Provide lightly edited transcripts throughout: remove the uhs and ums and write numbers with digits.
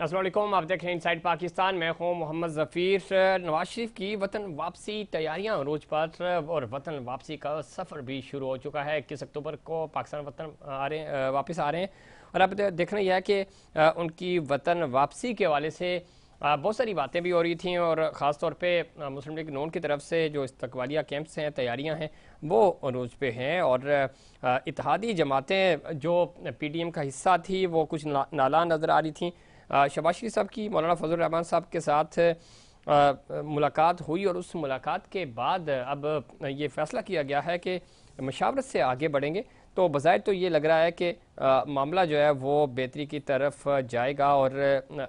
अस्सलाम वालेकुम, आप देख रहे हैं इनसाइड पाकिस्तान। मैं हूं मोहम्मद ज़फ़ीर। नवाज शरीफ की वतन वापसी तैयारियां रोज पर और वतन वापसी का सफ़र भी शुरू हो चुका है। 21 अक्टूबर को पाकिस्तान वतन वापस आ रहे हैं और अब देखना यह है कि उनकी वतन वापसी के हवाले से बहुत सारी बातें भी हो रही थी और ख़ास तौर पे मुस्लिम लीग नून की तरफ से जो इस्तकबालिया कैंप्स हैं, तैयारियां हैं, वो रोज पे हैं और इत्तेहादी जमातें जो PDM का हिस्सा थी वो कुछ नाला नज़र आ रही थी। शहबाज शरीफ साहब की मौलाना फजल रहमान साहब के साथ मुलाकात हुई और उस मुलाकात के बाद अब ये फैसला किया गया है कि मशावरत से आगे बढ़ेंगे। तो बज़ाहिर तो ये लग रहा है कि मामला जो है वो बेहतरी की तरफ जाएगा और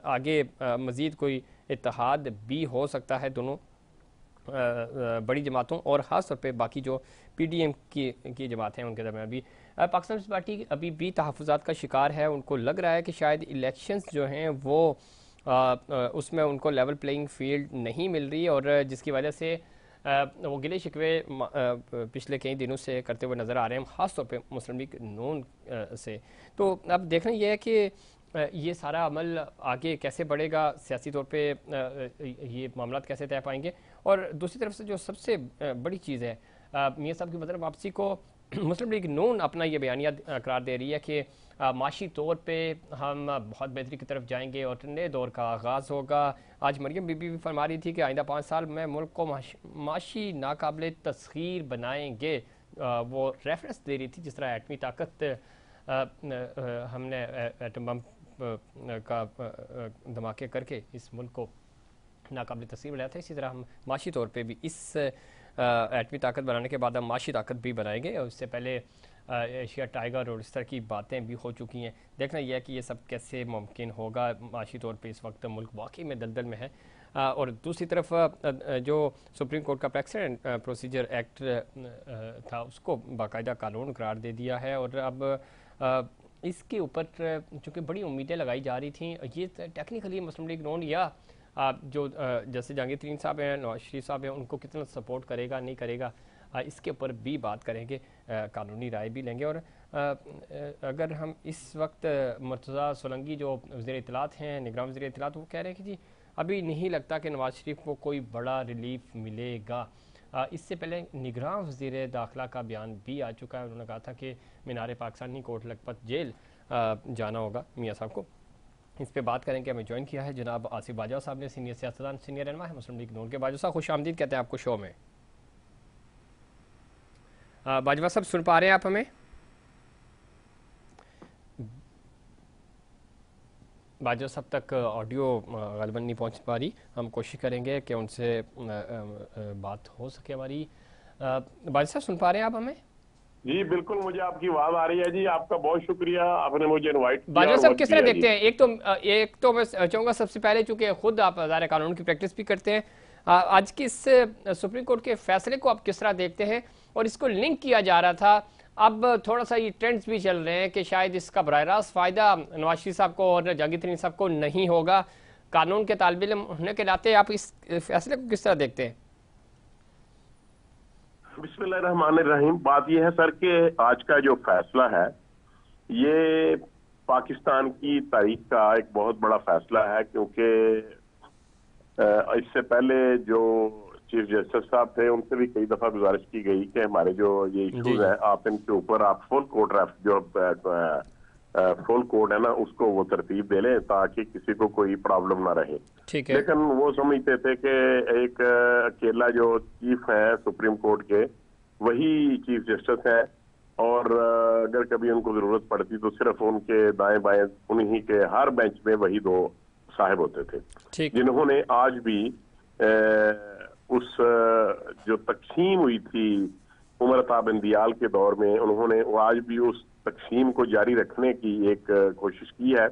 आगे मज़ीद कोई इत्तेहाद भी हो सकता है दोनों बड़ी जमातों और ख़ास तौर पे बाकी जो PDM की जमात हैं उनके दरमियान भी। पाकिस्तान पीपल्स पार्टी अभी भी तहफ़्फ़ुज़ात का शिकार है। उनको लग रहा है कि शायद इलेक्शंस जो हैं वो उसमें उनको लेवल प्लेइंग फील्ड नहीं मिल रही और जिसकी वजह से वो गिले शिकवे पिछले कई दिनों से करते हुए नज़र आ रहे हैं, ख़ास तौर पे मुस्लिम लीग नून से। तो अब देखना यह है कि ये सारा अमल आगे कैसे बढ़ेगा, सियासी तौर पे ये मामला कैसे तय पाएंगे। और दूसरी तरफ से जो सबसे बड़ी चीज़ है, मियां साहब की वतन वापसी को मुस्लिम लीग नून अपना ये बयानिया करार दे रही है कि माशी तौर पे हम बहुत बेहतरी की तरफ जाएंगे और नए दौर का आगाज़ होगा। आज मरियम बीबी भी फरमा रही थी कि आइंदा 5 साल में मुल्क को माशी नाकाबिले तस्खीर बनाएंगे। वो रेफरेंस दे रही थी जिस तरह एटमी ताकत हमने एटम बम का धमाके करके इस मुल्क को नाकाबिले तस्खीर बनाया था, इसी तरह हम माशी तौर पे भी इस एटमी ताकत बनाने के बाद हम माशी ताकत भी बनाएंगे। और इससे पहले एशिया टाइगर और इस तरह की बातें भी हो चुकी हैं। देखना यह है कि ये सब कैसे मुमकिन होगा। माशी तौर पे इस वक्त मुल्क वाकई में दलदल में है। और दूसरी तरफ जो सुप्रीम कोर्ट का प्रेसिडेंट प्रोसीजर एक्ट था उसको बाकायदा कानून करार दे दिया है और अब इसके ऊपर चूँकि बड़ी उम्मीदें लगाई जा रही थी, ये टेक्निकली मुस्लिम लीग नून या जो जैसे जहांगीर तरीन साहब हैं, नवाज शरीफ साहब हैं, उनको कितना सपोर्ट करेगा नहीं करेगा, इसके ऊपर भी बात करेंगे, कानूनी राय भी लेंगे। और अगर हम इस वक्त मुर्तज़ा सोलंकी जो वज़ीर इत्तलात हैं, निगरान वज़ीर इत्तलात, वो कह रहे हैं कि जी अभी नहीं लगता कि नवाज शरीफ को कोई बड़ा रिलीफ मिलेगा। इससे पहले निगरान वज़ीर दाखिला का बयान भी आ चुका है। उन्होंने कहा था कि मीनार पाकिस्तानी कोट लखपत जेल जाना होगा मियाँ साहब को। इस पर बात करेंगे। हमें ज्वाइन किया है जनाब आसिफ बाजवा साहब ने, सीनियर सियासतदान, सीनियर रहनुमा है मुस्लिम लीग नून के। बाजवा साहब खुश आमदीद कहते हैं आपको शो में। बाजवा साहब सुन पा रहे हैं आप हमें? बाजवा साहब तक ऑडियो ग़ालिबन नहीं पहुंच पा रही। हम कोशिश करेंगे कि उनसे बात हो सके हमारी। बाजवा साहब सुन पा रहे हैं आप हमें? जी बिल्कुल, मुझे आपकी आवाज आ रही है जी। आपका बहुत शुक्रिया, आपने मुझे इनवाइट किया। बाजवा साहब किस तरह देखते हैं? एक तो मैं चाहूँगा सबसे पहले, चूंकि खुद आप वज़ारे कानून की प्रैक्टिस भी करते हैं, आज की इस सुप्रीम कोर्ट के फैसले को आप किस तरह देखते हैं? और इसको लिंक किया जा रहा था, अब थोड़ा सा ये ट्रेंड्स भी चल रहे हैं कि शायद इसका बराह रास्त फ़ायदा नवाज शरीफ साहब को और जहांगीर तरीन साहब को नहीं होगा। कानून के तालिब इल्म होने के नाते आप इस फैसले को किस तरह देखते हैं? बिस्मिल्लाहिर्रहमानिर्रहीम। बात यह है सर कि आज का जो फैसला है ये पाकिस्तान की तारीख का एक बहुत बड़ा फैसला है, क्योंकि इससे पहले जो चीफ जस्टिस साहब थे उनसे भी कई दफा गुजारिश की गई कि हमारे जो ये इश्यूज हैं आप इनके ऊपर आप फुल कोड है ना उसको वो तरतीब दे लें ताकि किसी को कोई प्रॉब्लम ना रहे। ठीक है। लेकिन वो समझते थे कि एक अकेला जो चीफ है सुप्रीम कोर्ट के वही चीफ जस्टिस है और अगर कभी उनको जरूरत पड़ती तो सिर्फ उनके दाएं बाएं उन्हीं के हर बेंच में वही दो साहिब होते थे, जिन्होंने आज भी उस जो तकसीम हुई थी उमर अता बंदियाल के दौर में, उन्होंने आज भी उस तकसीम को जारी रखने की एक कोशिश की है।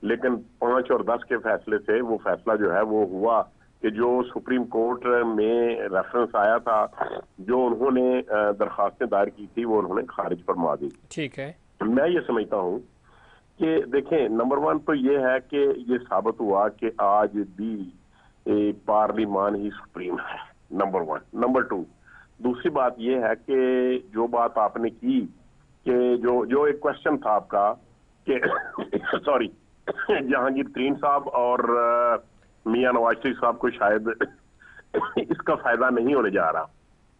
लेकिन 5 और 10 के फैसले से वो फैसला जो है वो हुआ कि जो सुप्रीम कोर्ट में रेफरेंस आया था, जो उन्होंने दरखास्तें दायर की थी, वो उन्होंने खारिज फरमा दी। ठीक है। मैं ये समझता हूँ कि देखें, नंबर 1 तो ये है कि ये साबित हुआ कि आज भी पार्लिमान ही सुप्रीम है, नंबर 1। नंबर 2, दूसरी बात ये है कि जो बात आपने की कि जो एक क्वेश्चन था आपका कि सॉरी जहांगीर तरीन साहब और मियां नवाज शरीफ साहब को शायद इसका फायदा नहीं होने जा रहा।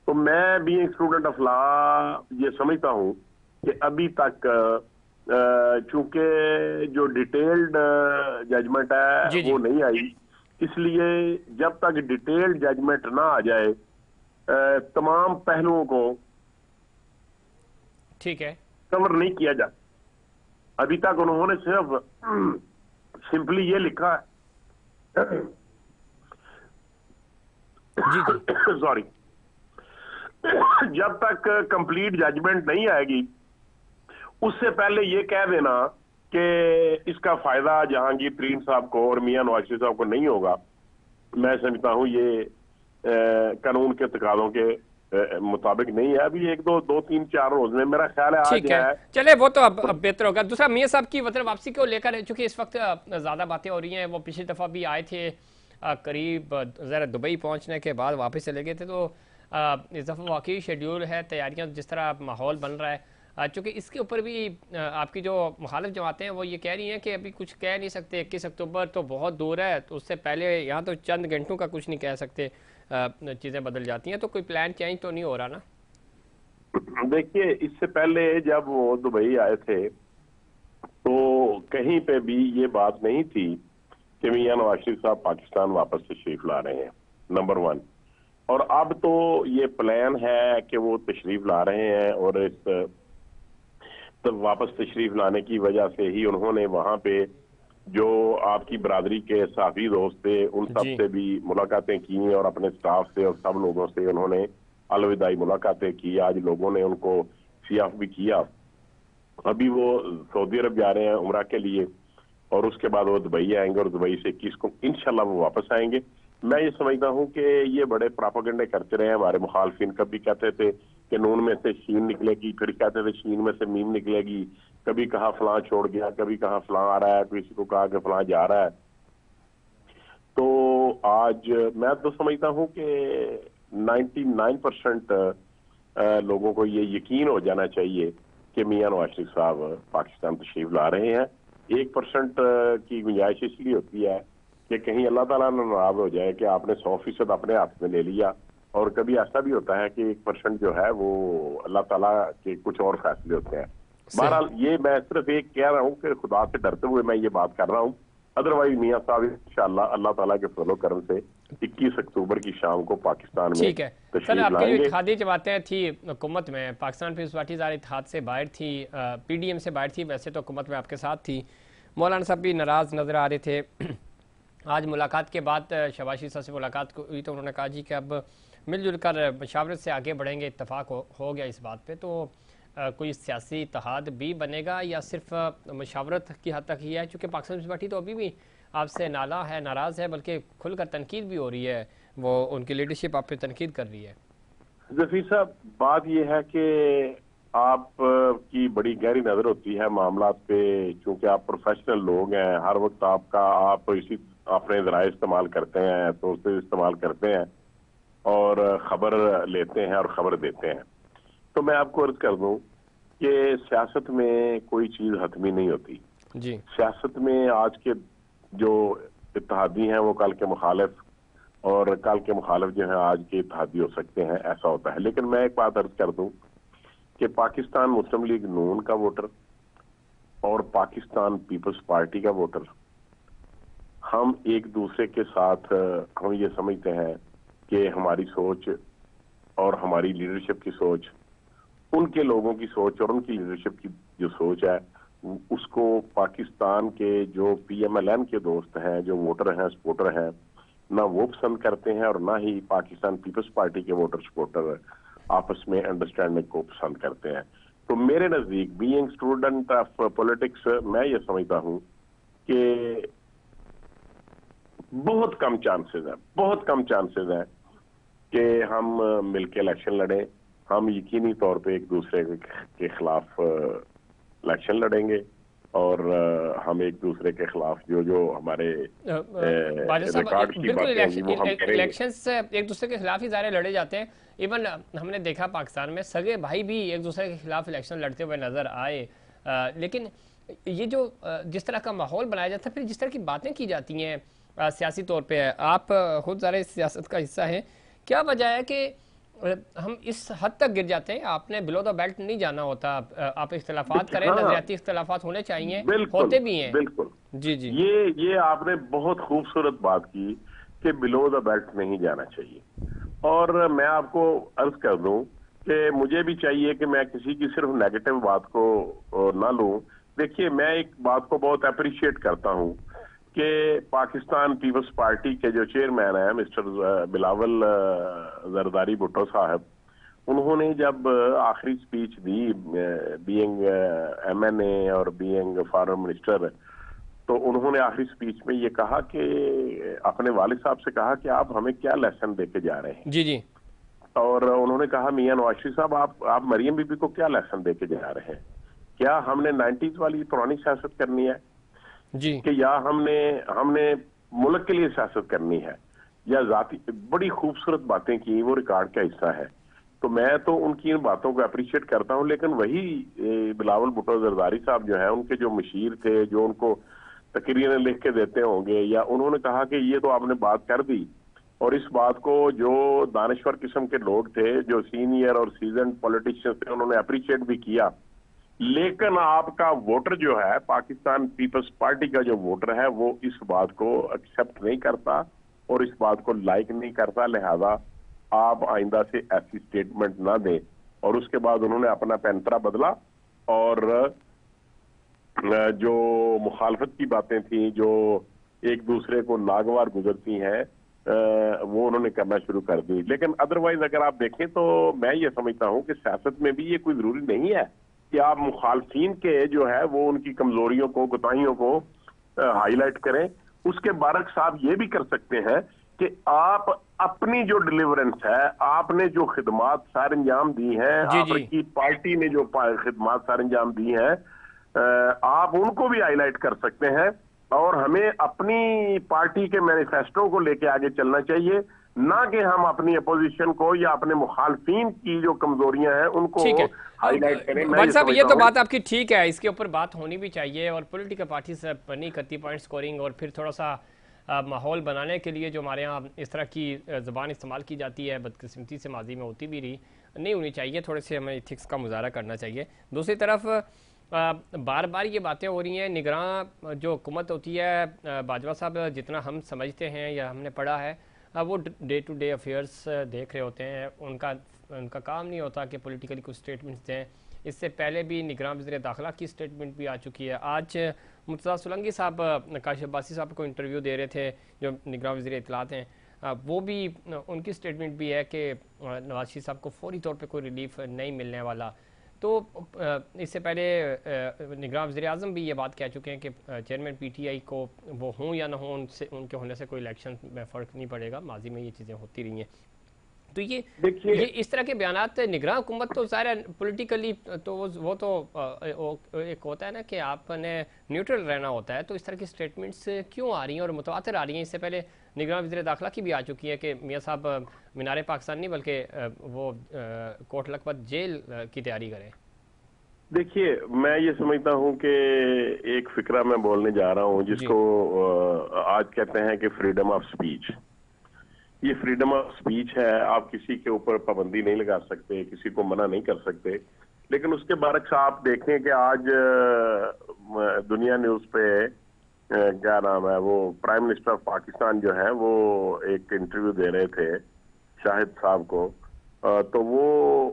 तो मैं भी एक स्टूडेंट ऑफ लॉ ये समझता हूं कि अभी तक चूंकि जो डिटेल्ड जजमेंट है जी जी। वो नहीं आई, इसलिए जब तक डिटेल्ड जजमेंट ना आ जाए तमाम पहलुओं को ठीक है। कवर नहीं किया जा। अभी तक उन्होंने सिर्फ सिंपली ये लिखा है जी जी। सॉरी, जब तक कंप्लीट जजमेंट नहीं आएगी उससे पहले ये कह देना कि इसका फायदा जहांगीर तरीन साहब को और मियां नवाज शरीफ साहब को नहीं होगा, मैं समझता हूं ये कानून के तकाजों के मुताबिक नहीं है। अभी एक दो तीन चार रोज में मेरा ख्याल है आज ठीक है, चले वो तो अब बेहतर होगा। दूसरा मियां साहब की वतन वापसी को लेकर चूंकि इस वक्त ज़्यादा बातें हो रही हैं, वो पिछली दफ़ा भी आए थे करीब ज़रा दुबई पहुंचने के बाद वापस चले गए थे, तो इस दफ़ा वाकई शेड्यूल है, तैयारियां जिस तरह माहौल बन रहा है, चूँकि इसके ऊपर भी आपकी जो मुखालिफ जमातें हैं वो ये कह रही हैं कि अभी कुछ कह नहीं सकते, 21 अक्टूबर तो बहुत दूर है, तो उससे पहले यहाँ तो चंद घंटों का कुछ नहीं कह सकते, चीज़ें बदल जाती हैं, तो कोई प्लान चेंज तो नहीं हो रहा ना? देखिए, इससे पहले जब वो दुबई आए थे तो कहीं पे भी ये बात नहीं थी कि मियां नवाज शरीफ साहब पाकिस्तान वापस तशरीफ ला रहे हैं, नंबर वन। और अब तो ये प्लान है कि वो तशरीफ ला रहे हैं, और इस तो वापस तशरीफ लाने की वजह से ही उन्होंने वहां पे जो आपकी बरादरी के साफी दोस्त थे उन सब जी से भी मुलाकातें की, और अपने स्टाफ से और सब लोगों से उन्होंने अलविदाई मुलाकातें की। आज लोगों ने उनको सियाफ भी किया। अभी वो सऊदी अरब जा रहे हैं उम्रा के लिए, और उसके बाद वो दुबई आएंगे, और दुबई से 21 को इंशाल्लाह वो वापस आएंगे। मैं ये समझता हूं कि ये बड़े प्रोपेगेंडे करते रहे। हमारे मुखालफिन कभी कहते थे कि नून में से शीन निकलेगी, फिर कहते थे शीन में से मीम निकलेगी, कभी कहा फलां छोड़ गया, कभी कहा फलां आ रहा है, किसी को कहा कि फलां जा रहा है। तो आज मैं तो समझता हूं कि 99% लोगों को ये यकीन हो जाना चाहिए कि मियां नवाज शरीफ साहब पाकिस्तान तशरीफ ला रहे हैं। 1% की गुंजाइश इसलिए होती है कि कहीं अल्लाह ताला नाराज हो जाए कि आपने 100% अपने हाथ में ले लिया, और कभी ऐसा भी होता है कि 1% जो है वो अल्लाह ताला के कुछ और फैसले होते हैं। बहरहाल ये मैं सिर्फ एक कह रहा हूँ कि खुदा से डरते हुए मैं ये बात कर रहा हूँ। अदरवाइज मियां साहब इंशाअल्लाह अल्लाह ताला के फजलो करम से 21 अक्टूबर की शाम को पाकिस्तान में ठीक है सर। तशरीफ आपकी जो लाएंगे। इत्तेहादी जमातें थी हुकूमत में, पाकिस्तान पीपल्स पार्टी ज़ाहिर इत्तेहाद से बाहर थी, पीडीएम से बाहर थी, वैसे तो हुकूमत में आपके साथ थी। मौलाना साहब भी नाराज़ नज़र आ रहे थे। आज मुलाकात के बाद शहबाज शरीफ साहब से मुलाकात हुई तो उन्होंने कहा जी कि अब मिलजुल कर मशावरत से आगे बढ़ेंगे, इत्तफाक हो गया इस बात पे। तो कोई सियासी इत्तेहाद भी बनेगा या सिर्फ मशावरत की हद तक ही है? चूँकि पाकिस्तान पीपल्स पार्टी तो अभी भी आपसे नाला है, नाराज़ है, बल्कि खुलकर तनकीद भी हो रही है, वो उनकी लीडरशिप आप पे तनकीद कर रही है। जफीर साहब, बात यह है कि आप की बड़ी गहरी नजर होती है मामलात पे, क्योंकि आप प्रोफेशनल लोग हैं। हर वक्त आप इसी अपने ज़राए इस्तेमाल करते हैं, तो उससे इस्तेमाल करते हैं और खबर लेते हैं और खबर देते हैं। तो मैं आपको अर्ज कर दूं कि सियासत में कोई चीज हतमी नहीं होती जी सियासत में आज के जो इत्तेहादी हैं वो कल के मुखालिफ, और कल के मुखालिफ जो है आज के इत्तेहादी हो सकते हैं, ऐसा होता है। लेकिन मैं एक बात अर्ज कर दूं कि पाकिस्तान मुस्लिम लीग नून का वोटर और पाकिस्तान पीपल्स पार्टी का वोटर, हम एक दूसरे के साथ हम ये समझते हैं कि हमारी सोच और हमारी लीडरशिप की सोच, उनके लोगों की सोच और उनकी लीडरशिप की जो सोच है, उसको पाकिस्तान के जो पीएमएलएन के दोस्त हैं, जो वोटर हैं, सपोर्टर हैं, ना वो पसंद करते हैं और ना ही पाकिस्तान पीपल्स पार्टी के वोटर सपोर्टर आपस में अंडरस्टैंडिंग को पसंद करते हैं। तो मेरे नजदीक बीइंग स्टूडेंट ऑफ पॉलिटिक्स, मैं ये समझता हूं कि बहुत कम चांसेस हैं कि हम मिलकर इलेक्शन लड़ें। हम यकीनी तौर पे एक दूसरे के खिलाफ इलेक्शन लड़ेंगे, और हम एक दूसरे के खिलाफ जो हमारे रिकॉर्ड की बातें होंगी वो हम करेंगे। इलेक्शंस एक दूसरे के खिलाफ ही ज़ाहिर लड़े जाते हैं। इवन हमने देखा पाकिस्तान में सगे भाई भी एक दूसरे के खिलाफ इलेक्शन लड़ते हुए नज़र आए। लेकिन ये जो जिस तरह का माहौल बनाया जाता है, फिर जिस तरह की बातें की जाती हैं सियासी तौर पे, आप खुद ज़रा सियासत का हिस्सा हैं, क्या वजह है कि हम इस हद तक गिर जाते हैं? आपने बिलो द बेल्ट नहीं जाना होता, आप इख्तलाफात देखिए, करें, हाँ, नजरियाती इख्तलाफात होने चाहिए, बिल्कुल, होते भी हैं। बिल्कुल। जी जी। ये आपने बहुत खूबसूरत बात की कि बिलो द बेल्ट नहीं जाना चाहिए। और मैं आपको अर्ज कर दूं कि मुझे भी चाहिए कि मैं किसी की सिर्फ नेगेटिव बात को ना लूं। देखिए, मैं एक बात को बहुत अप्रिशिएट करता हूं कि पाकिस्तान पीपल्स पार्टी के जो चेयरमैन हैं मिस्टर बिलावल जरदारी भुट्टो साहब, उन्होंने जब आखिरी स्पीच दी, बीइंग एमएनए और बीइंग फॉरेन मिनिस्टर, तो उन्होंने आखिरी स्पीच में ये कहा कि अपने वालिद साहब से कहा कि आप हमें क्या लेसन देके जा रहे हैं। जी जी। और उन्होंने कहा, मियां नवाज शरीफ साहब, आप मरियम बीबी को क्या लेसन देके जा रहे हैं? क्या हमने 90s वाली पुरानी सियासत करनी है जी कि या हमने हमने मुल्क के लिए सियासत करनी है, या जाती? बड़ी खूबसूरत बातें की, वो रिकॉर्ड का हिस्सा है। तो मैं तो उनकी इन बातों को अप्रिशिएट करता हूं, लेकिन वही बिलावल भुट्टो जरदारी साहब जो है, उनके जो मशीर थे, जो उनको तकरीरें लिख के देते होंगे, या उन्होंने कहा कि ये तो आपने बात कर दी, और इस बात को जो दानिश्वर किस्म के लोग थे, जो सीनियर और सीजन पॉलिटिशियंस थे, उन्होंने अप्रिशिएट भी किया। लेकिन आपका वोटर जो है, पाकिस्तान पीपल्स पार्टी का जो वोटर है, वो इस बात को एक्सेप्ट नहीं करता और इस बात को लाइक नहीं करता। लिहाजा आप आइंदा से ऐसी स्टेटमेंट ना दें। और उसके बाद उन्होंने अपना पैंतरा बदला और जो मुखालफत की बातें थी, जो एक दूसरे को नागवार गुजरती हैं, वो उन्होंने करना शुरू कर दी। लेकिन अदरवाइज अगर आप देखें तो मैं ये समझता हूं कि सियासत में भी ये कोई जरूरी नहीं है कि आप मुखालफीन के जो है वो उनकी कमजोरियों को, कोताहियों को हाईलाइट करें। उसके बारक साहब ये भी कर सकते हैं कि आप अपनी जो डिलीवरेंस है, आपने जो खिदमात सार अंजाम दी हैं, जी जी। आपकी पार्टी ने जो खिदमात सार अंजाम दी हैं, आप उनको भी हाईलाइट कर सकते हैं। और हमें अपनी पार्टी के मैनिफेस्टो को लेके आगे चलना चाहिए, ना कि हम अपनी अपोजिशन को या अपने मुखालफीन की जो कमजोरियां हैं उनको ठीक है। हाईलाइट करें। मैं भाई ये साहब, ये समझता तो हूं। बात आपकी ठीक है, इसके ऊपर बात होनी भी चाहिए, और पॉलिटिकल पार्टी से नहीं करती पॉइंट स्कोरिंग, और फिर थोड़ा सा माहौल बनाने के लिए जो हमारे यहाँ इस तरह की ज़बान इस्तेमाल की जाती है, बदकिस्मती से माजी में होती भी रही, नहीं होनी चाहिए। थोड़े से हमें इथिक्स का मुजाहरा करना चाहिए। दूसरी तरफ बार बार ये बातें हो रही हैं, निगरान जो हुकूमत होती है, बाजवा साहब जितना हम समझते हैं या हमने पढ़ा है, वो डे टू डे अफेयर्स देख रहे होते हैं। उनका उनका काम नहीं होता कि पॉलिटिकली कुछ स्टेटमेंट्स दें। इससे पहले भी निगरान वज़ीर दाखिला की स्टेटमेंट भी आ चुकी है। आज मुर्तज़ा सोलंकी साहब काशिफ अब्बासी साहब को इंटरव्यू दे रहे थे, जो निगरान वज़ीर इत्तलात हैं, वो भी उनकी स्टेटमेंट भी है कि नवाज शरीफ साहब को फौरी तौर पे कोई रिलीफ नहीं मिलने वाला। तो इससे पहले निगरान वज़ीर आज़म भी ये बात कह चुके हैं कि चेयरमैन पीटीआई को वो हों या ना हों, उनसे उनके होने से कोई इलेक्शन में फ़र्क नहीं पड़ेगा, माजी में ये चीज़ें होती रही हैं। तो ये देखिए, इस तरह के बयानात, निगरान हुकूमत तो ज़ाहिर है पॉलिटिकली तो वो तो एक होता है ना कि आपने न्यूट्रल रहना होता है। तो इस तरह की स्टेटमेंट्स क्यों आ रही हैं और मुतवातिर आ रही हैं? इससे पहले निगरान वज़ीर दाखिला की भी आ चुकी है कि मियाँ साहब मीनार पाकिस्तान नहीं बल्कि वो कोट लखपत जेल की तैयारी करें। देखिए, मैं ये समझता हूं कि एक फिक्रा मैं बोलने जा रहा हूं जिसको आज कहते हैं कि फ्रीडम ऑफ स्पीच। ये फ्रीडम ऑफ स्पीच है, आप किसी के ऊपर पाबंदी नहीं लगा सकते, किसी को मना नहीं कर सकते। लेकिन उसके बारक्स आप देखें कि आज दुनिया न्यूज पे क्या नाम है, वो प्राइम मिनिस्टर ऑफ पाकिस्तान जो है, वो एक इंटरव्यू दे रहे थे शाहिद साहब को। तो वो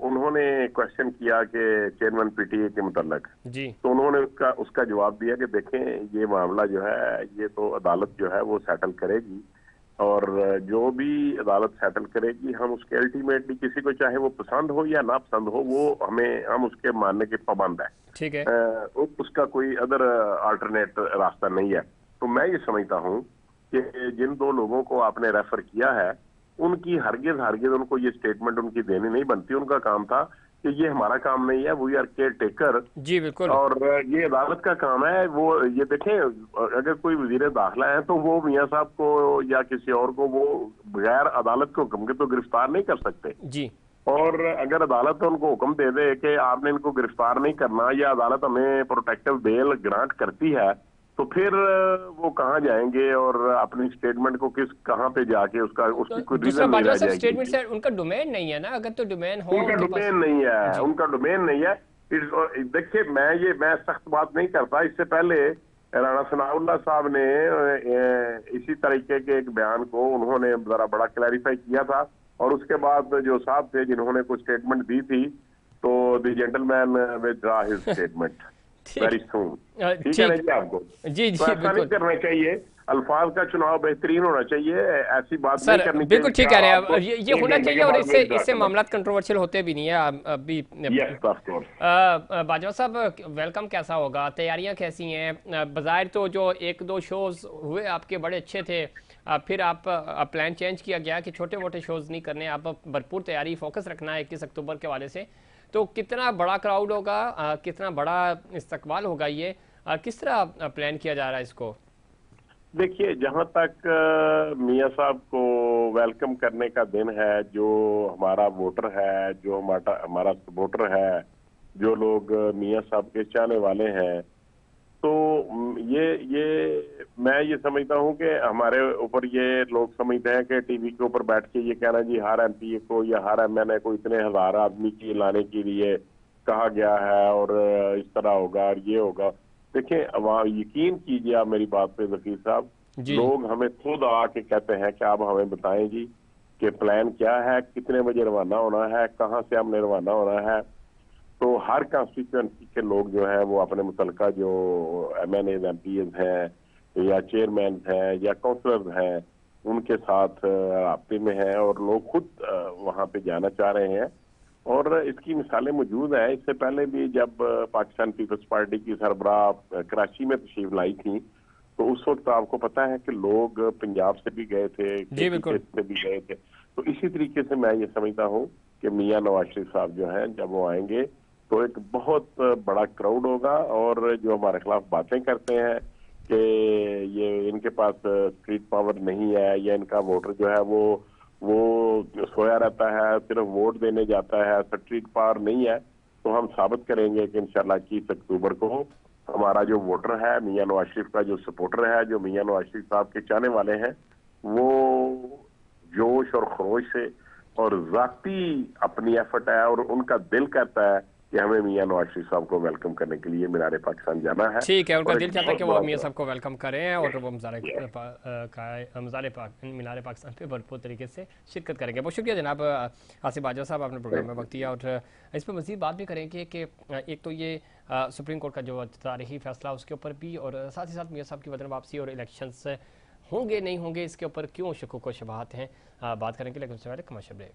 उन्होंने क्वेश्चन किया कि चेयरमैन पीटीए के मुतल्लक जी। तो उन्होंने उसका जवाब दिया कि देखें, ये मामला जो है ये तो अदालत जो है वो सेटल करेगी, और जो भी अदालत सेटल करेगी हम उसके अल्टीमेटली, किसी को चाहे वो पसंद हो या ना पसंद हो, वो हम उसके मानने के पाबंद है। ठीक है। उसका कोई अदर अल्टरनेट रास्ता नहीं है। तो मैं ये समझता हूँ कि जिन दो लोगों को आपने रेफर किया है, उनकी हरगिज उनको ये स्टेटमेंट उनकी देनी नहीं बनती। उनका काम था कि ये हमारा काम नहीं है, वी आर केयर टेकर। जी बिल्कुल। और ये अदालत का काम है। वो ये देखें, अगर कोई वजीर दाखिला है तो वो मियां साहब को या किसी और को वो बगैर अदालत के हुक्म के तो गिरफ्तार नहीं कर सकते। जी। और अगर अदालत उनको हुक्म दे दे कि आपने इनको गिरफ्तार नहीं करना, या अदालत हमें प्रोटेक्टिव बेल ग्रांट करती है, तो फिर वो कहाँ जाएंगे और अपनी स्टेटमेंट को कहाँ पे जाके उसका तो उसकी कोई दूसरा रीजन नहीं बाजवा रह साहब, जाएगी स्टेटमेंट उनकी। से उनका डोमेन नहीं है ना, अगर तो डोमेन हो उनका उनके पास। डोमेन नहीं है, जी उनका डोमेन नहीं है। देखिए, मैं सख्त बात नहीं करता। इससे पहले राणा सनाउल्लाह साहब ने इसी तरीके के एक बयान को उन्होंने जरा बड़ा क्लैरिफाई किया था, और उसके बाद जो साहब थे जिन्होंने कुछ स्टेटमेंट दी थी, तो the gentleman withdraw his statement ठीक। Very soon. ठीक है ना ठीक। जी आपको? जी तो जी ऐसा नहीं बिल्कुल। करना चाहिए। अल्फाज का चुनाव बेहतरीन होना चाहिए। ऐसी बात नहीं सर करनी बिल्कुल चाहिए कि ठीक कह रहे हैं आपको आप, ये एक होना घंटे चाहिए, के और बाद इससे विथड्रॉ इससे करना मामला कंट्रोवर्शियल होते भी नहीं है अभी। चाहिए। Yes, of course. बाजवा साहब, वेलकम कैसा होगा, तैयारियां कैसी हैं? बाज़ाहिर तो जो एक दो शोज़ हुए आपके बड़े अच्छे थे, फिर आप प्लान चेंज किया गया कि छोटे मोटे शोज़ नहीं करने, आप भरपूर तैयारी फोकस रखना है 21 अक्टूबर के हवाले से। तो कितना बड़ा क्राउड होगा, कितना बड़ा इस्तकबाल होगा ये, किस तरह प्लान किया जा रहा है इसको? देखिए, जहां तक मियां साहब को वेलकम करने का दिन है, जो हमारा वोटर है, जो हमारा हमारा सपोर्टर है, जो लोग मियां साहब के चाहने वाले हैं, तो मैं ये समझता हूं कि हमारे ऊपर ये लोग समझते हैं कि टीवी के ऊपर बैठ के ये कहना जी हर एमपी को या हर एमएनए को इतने हजार आदमी की लाने के लिए कहा गया है, और इस तरह होगा और ये होगा। देखिए, यकीन कीजिए आप मेरी बात पे जकीर साहब, जी लोग हमें खुद आके कहते हैं कि आप हमें बताएं जी कि प्लान क्या है, कितने बजे रवाना होना है, कहाँ से हमने रवाना होना है। तो हर कॉन्स्टिट्यूएंसी के लोग जो है वो अपने मुतलका जो एमएनए एमपीएस हैं या चेयरमैन हैं या काउंसलर हैं, उनके साथ राब्ते में हैं, और लोग खुद वहां पे जाना चाह रहे हैं। और इसकी मिसालें मौजूद हैं। इससे पहले भी जब पाकिस्तान पीपल्स पार्टी की सरबराह कराची में तशरीफ लाई थी, तो उस वक्त आपको पता है कि लोग पंजाब से भी गए थे, जी केपी बिल्कुल। से भी गए थे। तो इसी तरीके से मैं ये समझता हूँ कि मियां नवाज शरीफ साहब जो हैं, जब वो आएंगे तो एक बहुत बड़ा क्राउड होगा। और जो हमारे खिलाफ बातें करते हैं कि ये इनके पास स्ट्रीट पावर नहीं है, या इनका वोटर जो है वो सोया रहता है, सिर्फ वोट देने जाता है, स्ट्रीट पावर नहीं है, तो हम साबित करेंगे कि इंशाल्लाह 21 अक्टूबर को हमारा जो वोटर है, मियां नवाज शरीफ का जो सपोर्टर है, जो मियां नवाज शरीफ साहब के चाहने वाले हैं, वो जोश और खरोश से और जाती अपनी एफर्ट है, और उनका दिल कहता है कि हमें मियां नवाज शरीफ साहब को वेलकम करने के लिए मीनार पाकिस्तान जाना है। ठीक है, उनका और दिल एक चाहता है बहुत कि वो बड़ा मियाँ साहब को वेलकम करें, और वो मीनार पाकिस्तान पे भरपूर तरीके से शिरकत करेंगे। बहुत शुक्रिया जनाब आसिफ बाजवा साहब, आपने प्रोग्राम में वक्त दिया, और इस पर मज़ीद बात भी करेंगे कि एक तो ये सुप्रीम कोर्ट का जो तारीखी फैसला उसके ऊपर भी, और साथ ही साथ मियाँ साहब की वतन वापसी और इलेक्शंस होंगे नहीं होंगे इसके ऊपर क्यों शकूक व शुबहात हैं, बात करेंगे। लेकिन उससे पहले कमर्शियल ब्रेक।